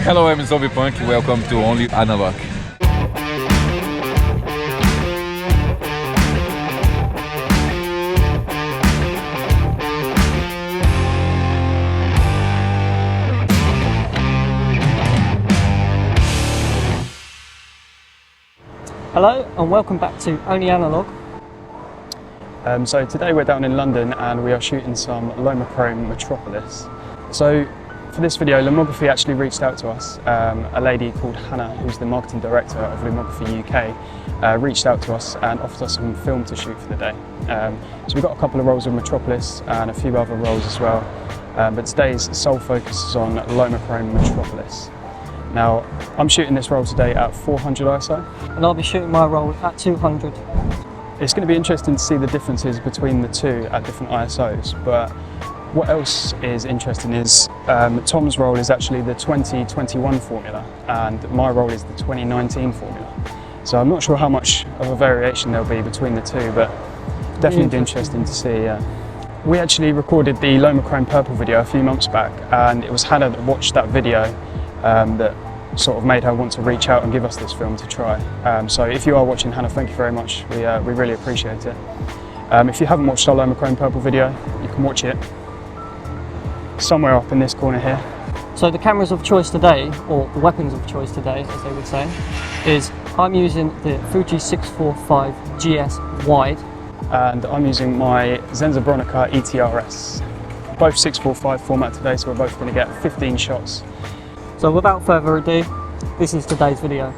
Hello, I'm Zombie Punk. Welcome to Only Analog. Hello and welcome back to Only Analog. So today we're down in London and we are shooting some LOMOCHROME Metropolis. So for this video, Lomography actually reached out to us. A lady called Hannah, who's the marketing director of Lomography UK, reached out to us and offered us some film to shoot for the day. So we've got a couple of rolls of Metropolis and a few other rolls as well. But today's sole focus is on LOMOCHROME Metropolis. Now, I'm shooting this roll today at 400 ISO. And I'll be shooting my roll at 200. It's going to be interesting to see the differences between the two at different ISOs, but what else is interesting is Tom's roll is actually the 2021 formula and my roll is the 2019 formula. So I'm not sure how much of a variation there'll be between the two, but definitely be interesting to see. We actually recorded the LOMOCHROME Purple video a few months back, and it was Hannah that watched that video that sort of made her want to reach out and give us this film to try. So if you are watching, Hannah, thank you very much. We really appreciate it. If you haven't watched our LOMOCHROME Purple video, you can watch it somewhere up in this corner here. So the cameras of choice today, or the weapons of choice today, as they would say, is I'm using the Fuji 645 GS wide. And I'm using my Zenza Bronica ETRS. Both 645 format today, so we're both going to get 15 shots. So without further ado, this is today's video.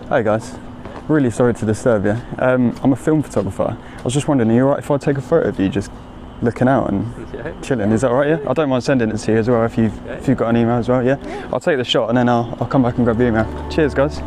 Hi guys, really sorry to disturb you. I'm a film photographer. I was just wondering, are you alright if I take a photo of you just looking out and chilling? Is that alright, yeah? I don't mind sending it to you as well if you've got an email as well, yeah? I'll take the shot and then I'll come back and grab your email. Cheers guys.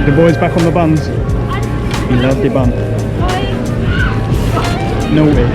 The boys back on the buns. We love the bun. Naughty.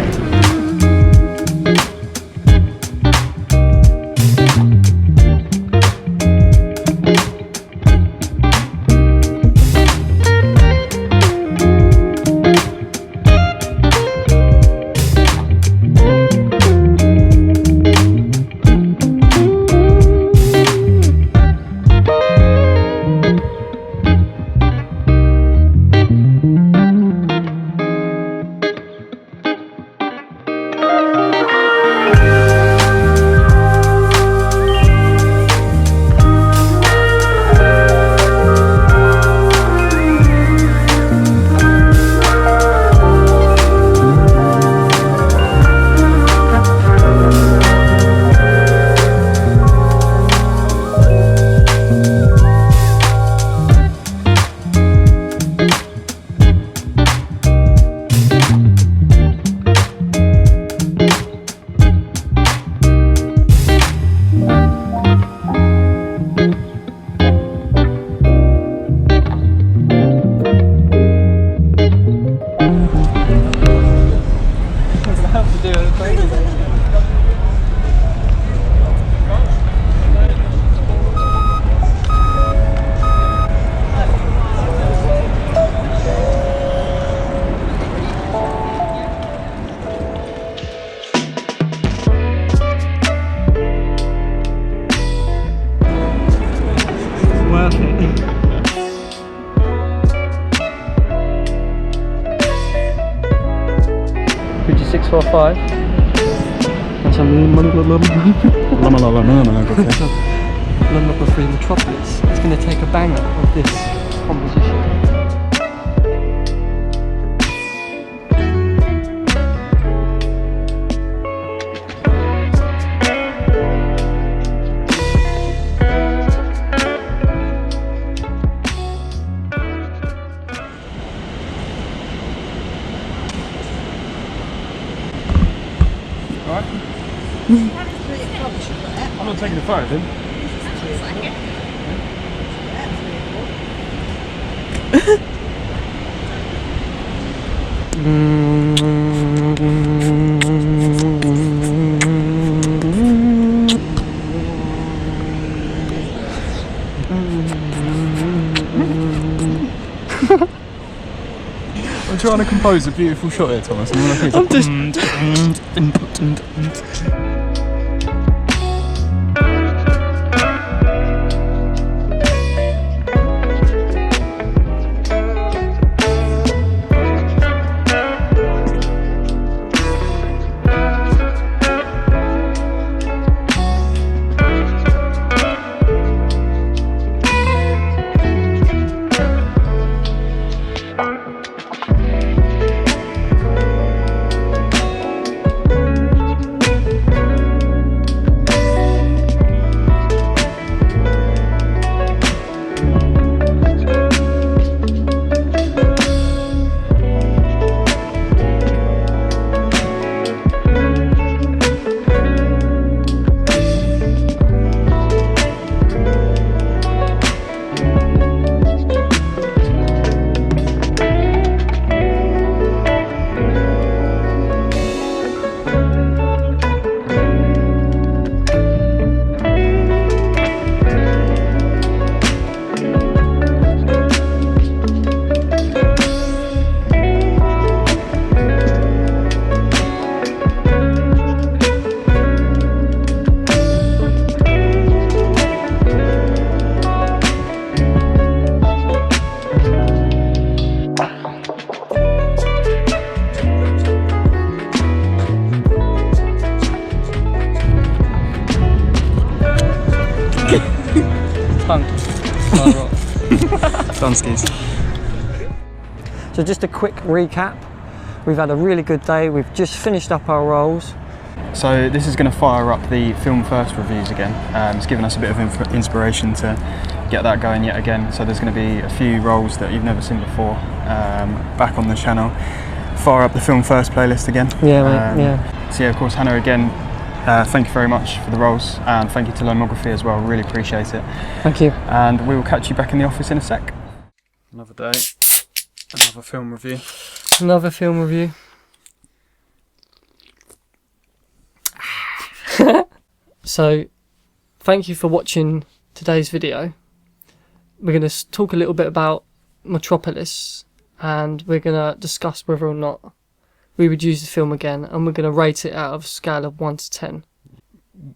Fuji 645. That's a Lomography Metropolis. It's going to take a banger of this composition. I'm not taking a photo then. I'm trying to compose a beautiful shot here, Thomas. I'm just... Done. Done skis. So just a quick recap. We've had a really good day. We've just finished up our rolls. So this is going to fire up the film first reviews again. It's given us a bit of inspiration to get that going yet again. So there's going to be a few rolls that you've never seen before back on the channel. Fire up the film first playlist again. Yeah, mate, yeah. So yeah, of course, Hannah, again, thank you very much for the rolls, and thank you to Lomography as well. Really appreciate it. Thank you. And we will catch you back in the office in a sec. Another day, another film review. Another film review. So, thank you for watching today's video. We're going to talk a little bit about Metropolis, and we're going to discuss whether or not we would use the film again, and we're going to rate it out of a scale of 1 to 10.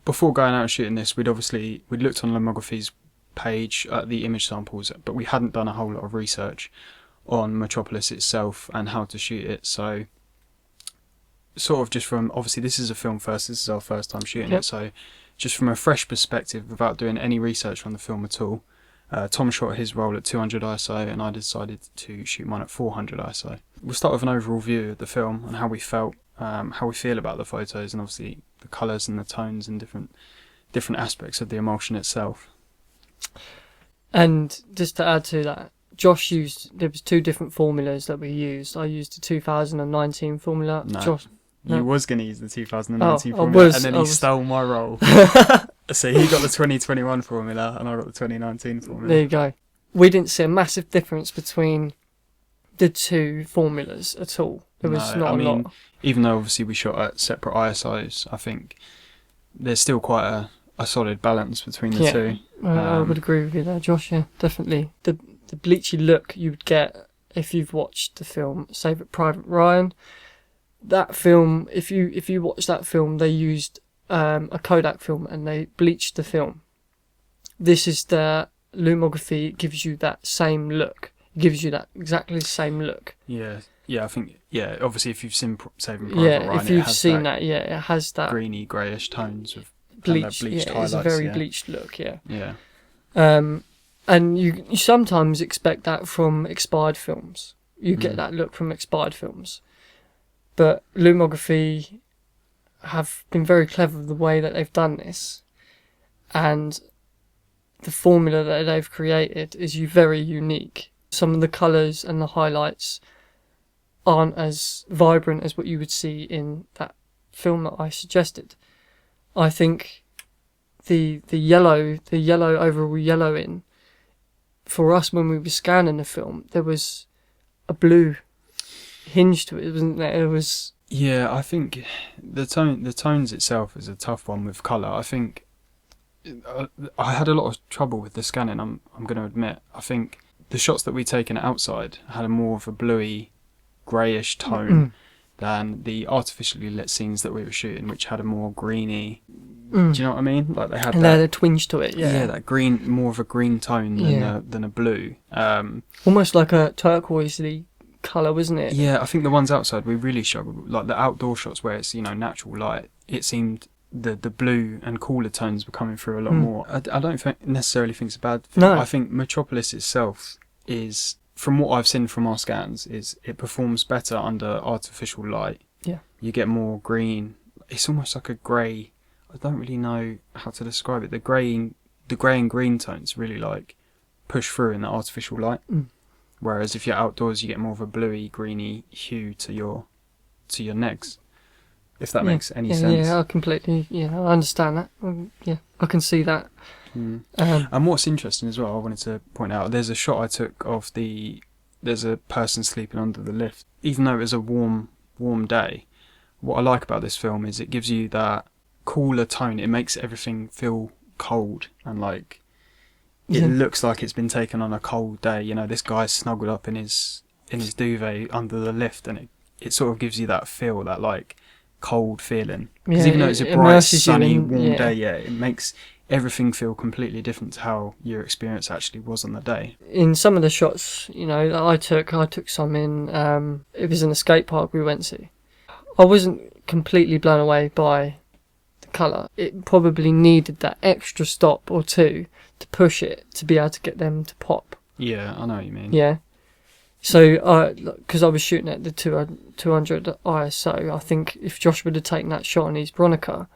Before going out and shooting this, we'd looked on Lomography's page at the image samples, but we hadn't done a whole lot of research on Metropolis itself and how to shoot it. So, sort of just from, obviously this is a film first, this is our first time shooting it, so just from a fresh perspective, without doing any research on the film at all, Tom shot his roll at 200 ISO and I decided to shoot mine at 400 ISO. We'll start with an overall view of the film and how we felt, how we feel about the photos, and obviously the colours and the tones and different aspects of the emulsion itself. And just to add to that, Josh there was 2 different formulas that we used. I used the 2019 formula. No. Josh, You was going to use the 2019 I formula, was, and then I he was. stole my role. So he got the 2021 formula, and I got the 2019 formula. There you go. We didn't see a massive difference between the 2 formulas at all. There was not a lot. Even though obviously we shot at separate ISOs, I think there's still quite a solid balance between the two. I would agree with you there, Josh. Yeah, definitely. The bleachy look you would get if you've watched the film Saving Private Ryan. That film, if you watch that film, they used a Kodak film and they bleached the film. This is the Lomography. It gives you that same look. It gives you that exactly the same look. Yeah, I think, obviously if you've seen Saving Private Ryan, if you've seen that, it has that greeny, greyish tones with bleached highlights. It's a very bleached look, Yeah. And you sometimes expect that from expired films. You get that look from expired films. But Lomography have been very clever with the way that they've done this. And the formula that they've created is very unique. Some of the colours and the highlights aren't as vibrant as what you would see in that film that I suggested. I think the overall yellowing, for us when we were scanning the film, there was a blue hinge to it, wasn't there? It was. Yeah, I think the tones itself is a tough one with colour. I think I had a lot of trouble with the scanning. I'm going to admit. I think the shots that we taken outside had a more of a bluey, greyish tone than the artificially lit scenes that we were shooting, which had a more greeny. Do you know what I mean? Like they had a twinge to it. Yeah, that green, more of a green tone than a blue. Almost like a turquoisey colour, wasn't it? Yeah, I think the ones outside we really struggled. Like the outdoor shots where it's natural light, it seemed the blue and cooler tones were coming through a lot more. I don't necessarily think it's a bad thing. No. I think Metropolis itself is, from what I've seen from our scans, is it performs better under artificial light. Yeah. You get more green. It's almost like a grey. I don't really know how to describe it. The grey and green tones really like push through in the artificial light. Whereas if you're outdoors, you get more of a bluey, greeny hue to your negs. If that makes any sense. Yeah, I completely. Yeah, I understand that. I can see that. And what's interesting as well, I wanted to point out, there's a shot I took of there's a person sleeping under the lift. Even though it was a warm day, what I like about this film is it gives you that cooler tone. It makes everything feel cold and like it looks like it's been taken on a cold day. This guy's snuggled up in his duvet under the lift, and it sort of gives you that feel, that like cold feeling. Because even though it's a bright, sunny, warm day, it makes everything feel completely different to how your experience actually was on the day. In some of the shots, that I took some in. It was in a skate park we went to. I wasn't completely blown away by the the colour, it probably needed that extra stop or two to push it to be able to get them to pop. Yeah, I know what you mean. Yeah. So, because I was shooting at the 200 ISO, I think if Josh would have taken that shot on his Bronica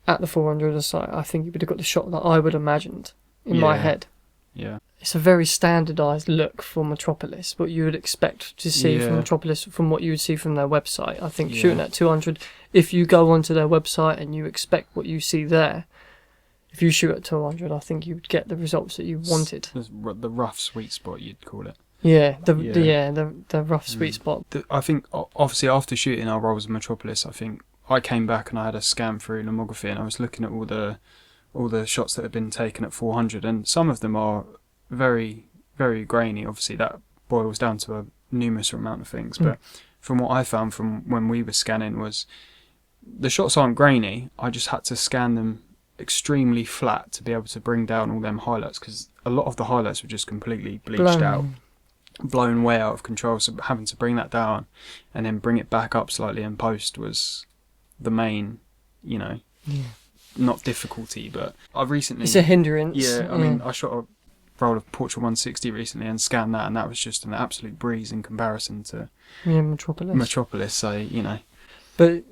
at the 400 ISO, I think he would have got the shot that I would have imagined in my head. Yeah. It's a very standardised look for Metropolis, what you would expect to see from Metropolis, from what you would see from their website. I think shooting at 200, if you go onto their website and you expect what you see there, if you shoot at 200, I think you would get the results that you wanted. The rough sweet spot, you'd call it. Yeah, the rough sweet spot. I think, obviously, after shooting our rolls of Metropolis, I think I came back and I had a scan through Lomography, and I was looking at all the shots that had been taken at 400, and some of them are very, very grainy. Obviously, that boils down to a numerous amount of things, but from what I found from when we were scanning was the shots aren't grainy. I just had to scan them extremely flat to be able to bring down all them highlights, because a lot of the highlights were just completely bleached out, blown way out of control. So having to bring that down and then bring it back up slightly in post was the main, not difficulty, but I've recently... It's a hindrance. Yeah, I mean, I shot a roll of Portrait 160 recently and scanned that, and that was just an absolute breeze in comparison to Metropolis, so, But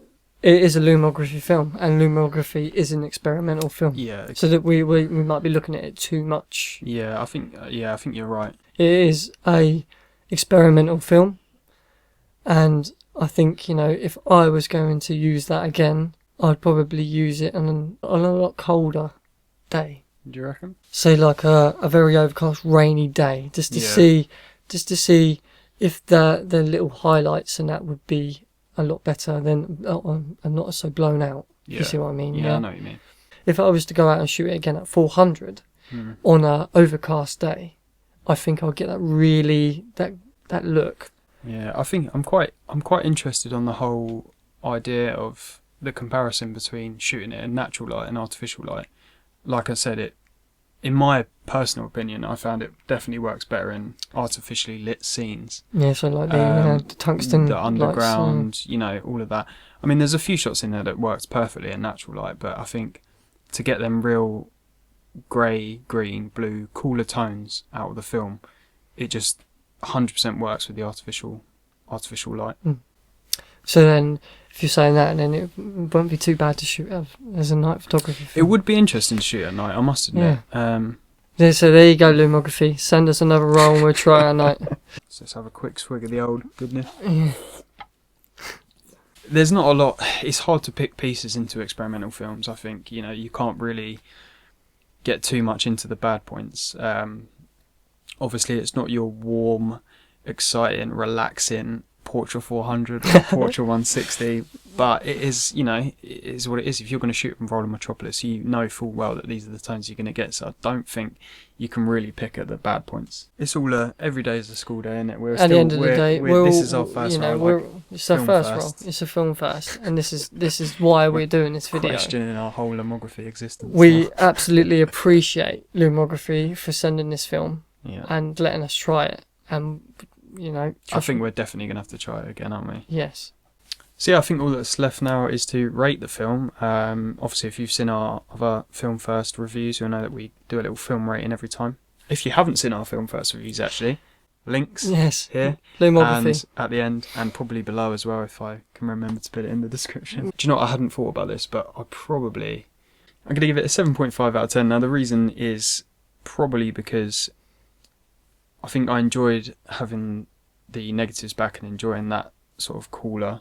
it is a Lomography film, and Lomography is an experimental film. Yeah. So that we might be looking at it too much. Yeah, I think you're right. It is a experimental film, and I think, if I was going to use that again, I'd probably use it on a lot colder day. Do you reckon? Say like a very overcast, rainy day, just to see if the little highlights and that would be a lot better than and not so blown out. Yeah. You see what I mean? Yeah, I know what you mean. If I was to go out and shoot it again at 400 on a overcast day, I think I'll get that look. Yeah, I think I'm quite interested on the whole idea of the comparison between shooting it in natural light and artificial light. Like I said, in my personal opinion, I found it definitely works better in artificially lit scenes. Yeah, so like the tungsten the underground, lights, all of that. I mean, there's a few shots in there that works perfectly in natural light, but I think to get them real grey, green, blue, cooler tones out of the film, it just 100% works with the artificial light. So then, if you're saying that, then it won't be too bad to shoot as a night photography film. It would be interesting to shoot at night, I must admit. Yeah. So there you go, Lomography. Send us another roll and we'll try it at night. So let's have a quick swig of the old goodness. Yeah. There's not a lot. It's hard to pick pieces into experimental films. I think you can't really get too much into the bad points. Obviously, it's not your warm, exciting, relaxing Portrait 400 or Portrait 160, but it is, it is what it is. If you're going to shoot from Rolling Metropolis, you know full well that these are the tones you're going to get, so I don't think you can really pick at the bad points. It's all every day is a school day, isn't it? At the end of the day, this is our first roll. It's our first roll. It's a film first, and this is why we're doing this video. Questioning our whole Lomography existence. We absolutely appreciate Lomography for sending this film and letting us try it, and I think we're definitely going to have to try it again, aren't we? Yes. So I think all that's left now is to rate the film. Obviously, if you've seen our other Film First reviews, you'll know that we do a little film rating every time. If you haven't seen our Film First reviews, actually, links here, Lomography, and at the end, and probably below as well, if I can remember to put it in the description. Do you know what? I hadn't thought about this, but I'm going to give it a 7.5 out of 10. Now, the reason is probably because I think I enjoyed having the negatives back and enjoying that sort of cooler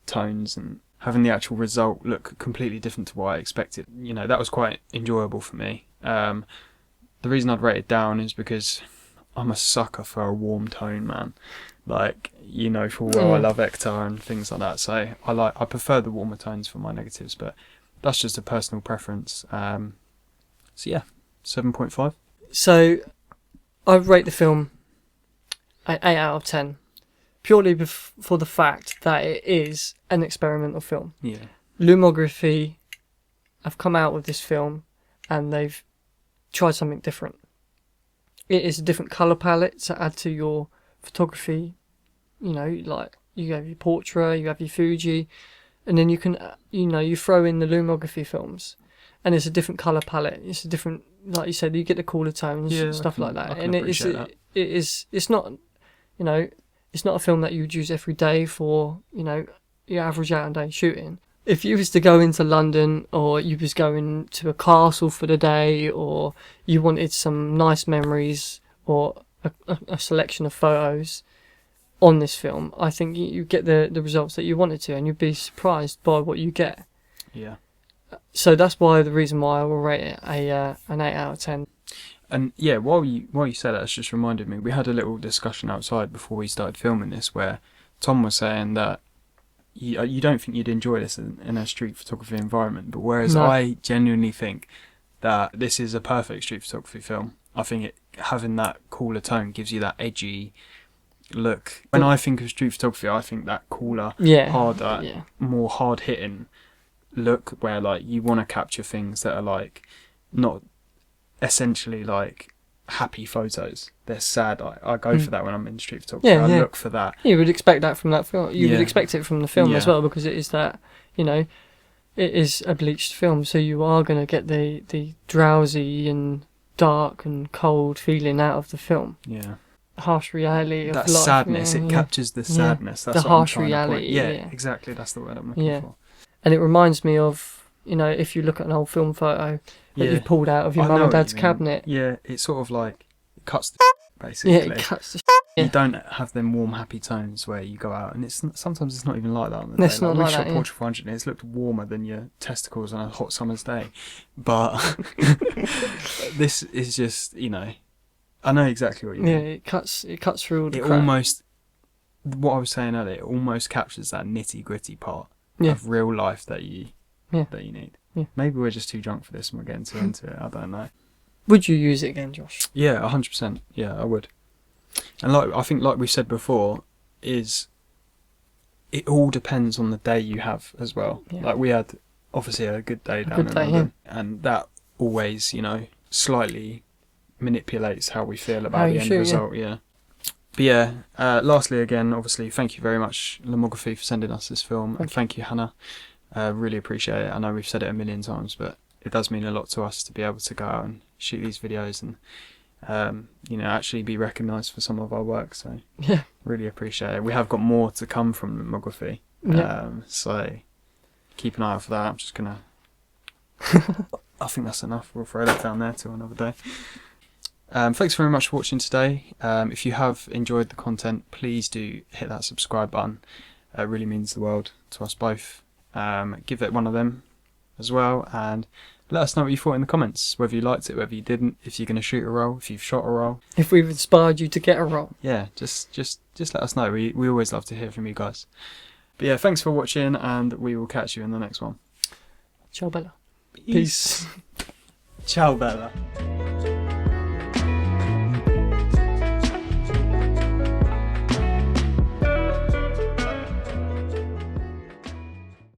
tones and having the actual result look completely different to what I expected. That was quite enjoyable for me. The reason I'd rate it down is because I'm a sucker for a warm tone, man. Like, full well I love Ektar and things like that, so I prefer the warmer tones for my negatives, but that's just a personal preference. So yeah, 7.5. So I rate the film an 8 out of 10, purely for the fact that it is an experimental film. Yeah. Lomography have come out with this film and they've tried something different. It is a different colour palette to add to your photography. Like you have your Portrait, you have your Fuji, and then you can, you throw in the Lomography films, and it's a different color palette. It's a different, like you said, you get the cooler tones, stuff like that. And it's not, it's not a film that you would use every day for, your average out and day shooting. If you was to go into London, or you was going to a castle for the day, or you wanted some nice memories or a selection of photos on this film, I think you get the results that you wanted to, and you'd be surprised by what you get. Yeah. So that's the reason why I will rate it an 8 out of 10. And yeah, while you said that, it's just reminded me, we had a little discussion outside before we started filming this, where Tom was saying that you don't think you'd enjoy this in a street photography environment, but whereas I genuinely think that this is a perfect street photography film. I think having that cooler tone gives you that edgy look. When I think of street photography, I think that cooler, harder, more hard-hitting look, where like you want to capture things that are like not essentially like happy photos. They're sad. I go for that when I'm in street photography. I look for that. You would expect that from that film. You would expect it from the film as well, because it is that, it is a bleached film, so you are going to get the drowsy and dark and cold feeling out of the film. Yeah. Harsh reality of that life. Sadness. It captures the sadness. That's the what harsh I'm reality. Yeah, exactly. That's the word I'm looking for. And it reminds me of, if you look at an old film photo that you've pulled out of your mum and dad's cabinet. Yeah, it's sort of like, it cuts the basically. Yeah, it cuts the You don't have them warm, happy tones where you go out, and sometimes it's not even like that on the day. It's not like that, Portrait 400, and it's looked warmer than your testicles on a hot summer's day. But this is just, I know exactly what you mean. Yeah, it cuts through all the crap. Almost, what I was saying earlier, it almost captures that nitty-gritty part of real life that you need. Yeah. Maybe we're just too drunk for this and we're getting too into it. I don't know. Would you use it again, Josh? Yeah, 100%. Yeah, I would. And I think like we said before, it all depends on the day you have as well. Yeah. Like we had obviously a good day down in London, and that always, slightly manipulates how we feel about the end result. Yeah. But yeah, lastly again, obviously thank you very much Lomography for sending us this film, and thank you Hannah. Really appreciate it. I know we've said it a million times, but it does mean a lot to us to be able to go out and shoot these videos and actually be recognised for some of our work. So really appreciate it. We have got more to come from Lomography, so keep an eye out for that. I'm just gonna I think that's enough. We'll throw that down there till another day. Thanks very much for watching today. If you have enjoyed the content, please do hit that subscribe button. It really means the world to us both. Give it one of them as well, and let us know what you thought in the comments, whether you liked it, whether you didn't, if you're going to shoot a roll, if you've shot a roll, if we've inspired you to get a roll. Yeah, just let us know. We always love to hear from you guys. But yeah, thanks for watching, and we will catch you in the next one. Ciao Bella. Peace. Ciao Bella.